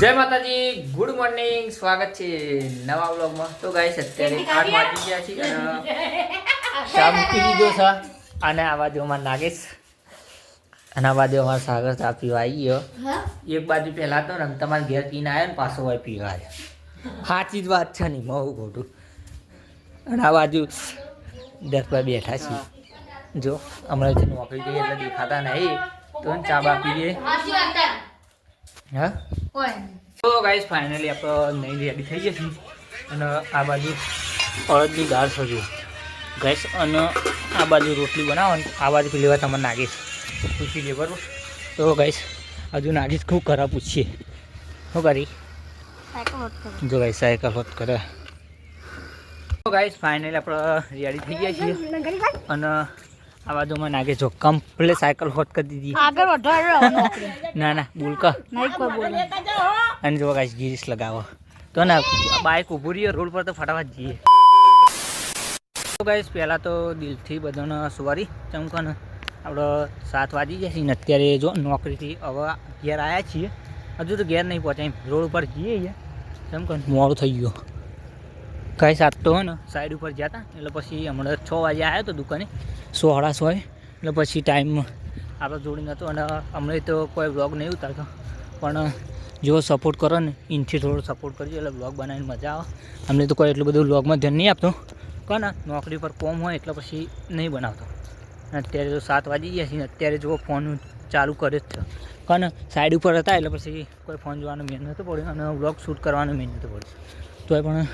જય માતાજી, good morning, સ્વાગત છે નવા વ્લોગમાં। તો ગાઈસ અત્યારે 8 વાગી ગયા છે અને શાંતિ દીધો છે અને આ બાજુ અમાર નાગેશ અને આ બાજુ અમાર સાગર ચા પીવા આવી ગયો। એક બાજુ પહેલા તો રમ તમારા ઘેર પીને આવ્યો ને પાછો હોય પીવા આવ્યો, સાચી જ વાત છે નહીં બહુ ખોટું। અને આ બાજુ 10 પર બેઠા છીએ, જો હમણાં નોકરી જઈએ એટલે દેખાતા નહીં તો ચા બા પીએ। હા તો ગાઈસ ફાઇનલી આપણે નહીં રેડી થઈ જશે અને આ બાજુ અડદની દાળ છે જો ગાઈસ, અને આ બાજુ રોટલી બનાવવાની, આ બાજુ પેલી વાત અમારે નાગીશ પૂછી લે બરાબર। તો ગાઈસ હજુ નાગીશ ખૂબ ખરા પૂછીએ શું કરી જો ગાઈસ સાયકલ હોત કરે। તો ગાઈસ ફાઇનલી આપણે રેડી થઈ ગયા છીએ અને આ બાજુમાં નાગે જો કમ્પ્લીટ સાયકલ હોત કરી દીધી આગળ વધારે ના ના બોલ કા નહીં કોઈ બોલ અને જો ગાઈસ ગીરીશ લગાવો તો ના બાઇક ઊભું રહ્યો રોડ પર તો ફટાફટ જઈએ। તો ગાઈસ પહેલાં તો દિલથી બધાને સવારી ચમકાને આપણે 7 વાગી ગયા છીએ ને અત્યારે જો નોકરીથી હવે ઘેર આવ્યા છીએ, હજુ તો ઘેર નહીં પહોંચાય રોડ ઉપર જઈએ ચમકાને મોડું થઈ ગયું ગાઈસ। આજ તો ને સાઈડ ઉપર ગયા હતા એટલે પછી હમણાં 6 વાગે આવ્યો તો દુકાને 6:30 એટલે પછી ટાઈમ આપણે જોડી નહોતો અને હમણાં તો કોઈ બ્લોગ નહીં ઉતારતો, પણ જો સપોર્ટ કરો ને ઇનથી થોડો સપોર્ટ કરજો એટલે બ્લોગ બનાવીને મજા આવે। અમને તો કોઈ એટલું બધું બ્લોગમાં ધ્યાન નહીં આપતો કોને નોકરી પર કોમ હોય એટલે પછી નહીં બનાવતો। અત્યારે તો 7 વાગી ગયા છે ને અત્યારે જો ફોન ચાલુ કરે જ છે કોને સાઈડ ઉપર હતા એટલે પછી કોઈ ફોન જોવાનો મેન નહોતો પડ્યો અને બ્લોગ શૂટ કરવાનો મેન નહોતો પડ્યો, તોય પણ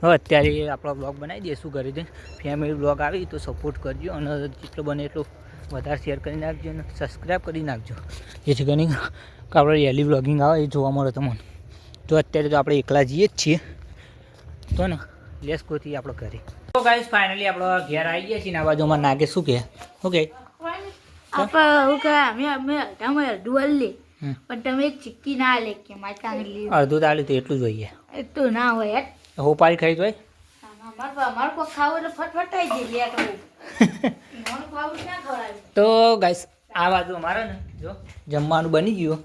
હવે અત્યારે આપણો બ્લોગ બનાવી દઈશું ઘરે જઈને। ફેમિલી બ્લોગ આવી તો સપોર્ટ કરજો અને જેટલો બને એટલું વધારે શેર કરી નાખજો અને સબસ્ક્રાઈબ કરી નાખજો, જેથી કરીને આપણે ડેલી બ્લોગિંગ આવે એ જોવા મળે તમને। તો અત્યારે તો આપણે એકલા જઈએ જ છીએ તો ને લેસ કોથી આપણે ઘરે। તો ગાઈસ ફાઇનલી આપણે ઘેર આવી ગયા છીએ ને આ બાજુમાં નાગે શું કહે ઓકે પણ તમે ચીક્કી ના લે કે મારી કાંગલી અડધું તાળી તો એટલું જોઈએ એટલું ના હોય હોપારી ખાઈ જોઈ અમારે કોઈ ખાવું એટલે ફટફટાઈ જઈએ તો ગાઈસ આ બાજુ અમારે ને જો જમવાનું બની ગયું,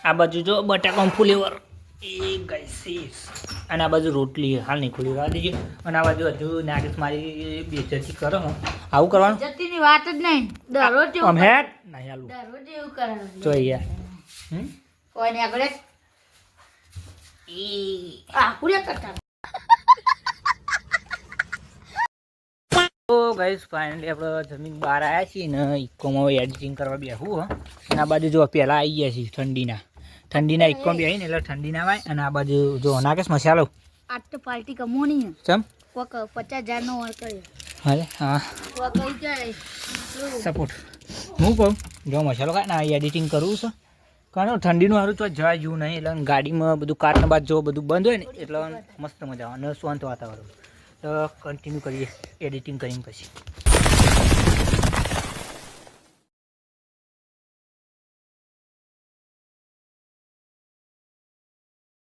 આ બાજુ જો બટાકાનું ફુલેવર એ ગાઈસ અને આ બાજુ રોટલી હાલ નહીં ખુલી રહેવા દીધી અને આ બાજુ હજુ નાગેશ મારી બેજતી કરો આવું કરવાનું જતીની વાત જ નહીં દરરોજ આમ હેડ નહીં હાલું દરરોજ એવું કરવાનું જોઈએ કોઈને આગળ પૂરા કરતા। તો ગાઈસ ફાઇનલી આપણે જમીન બહાર આવ્યા છીએ ને ઇકોમાં એડિટિંગ કરવા બેસવું હો અને આ બાજુ જો પહેલાં આવી ગયા છીએ ઠંડીના ઇકોમાં બેસીને એટલે ઠંડી ના આવે અને આ બાજુ જો નાગેશ મસાલો આજ તો પાર્ટી કમોની ચમ કોક 50,000 નો ઓર કર્યો હાલે હા કઈ જાય સપોર્ટ હું કહું જો મસાલો ખાય ને એડિટિંગ કરવું છે કારણ ઠંડીનું સારું તો જવા જેવું નહીં એટલે ગાડીમાં બધું કારને બાદ જો બધું બંધ હોય ને એટલે મસ્ત મજા આવે અને શાંત વાતાવરણ। તો કન્ટિન્યુ કરીએ એડિટિંગ કરીને પછી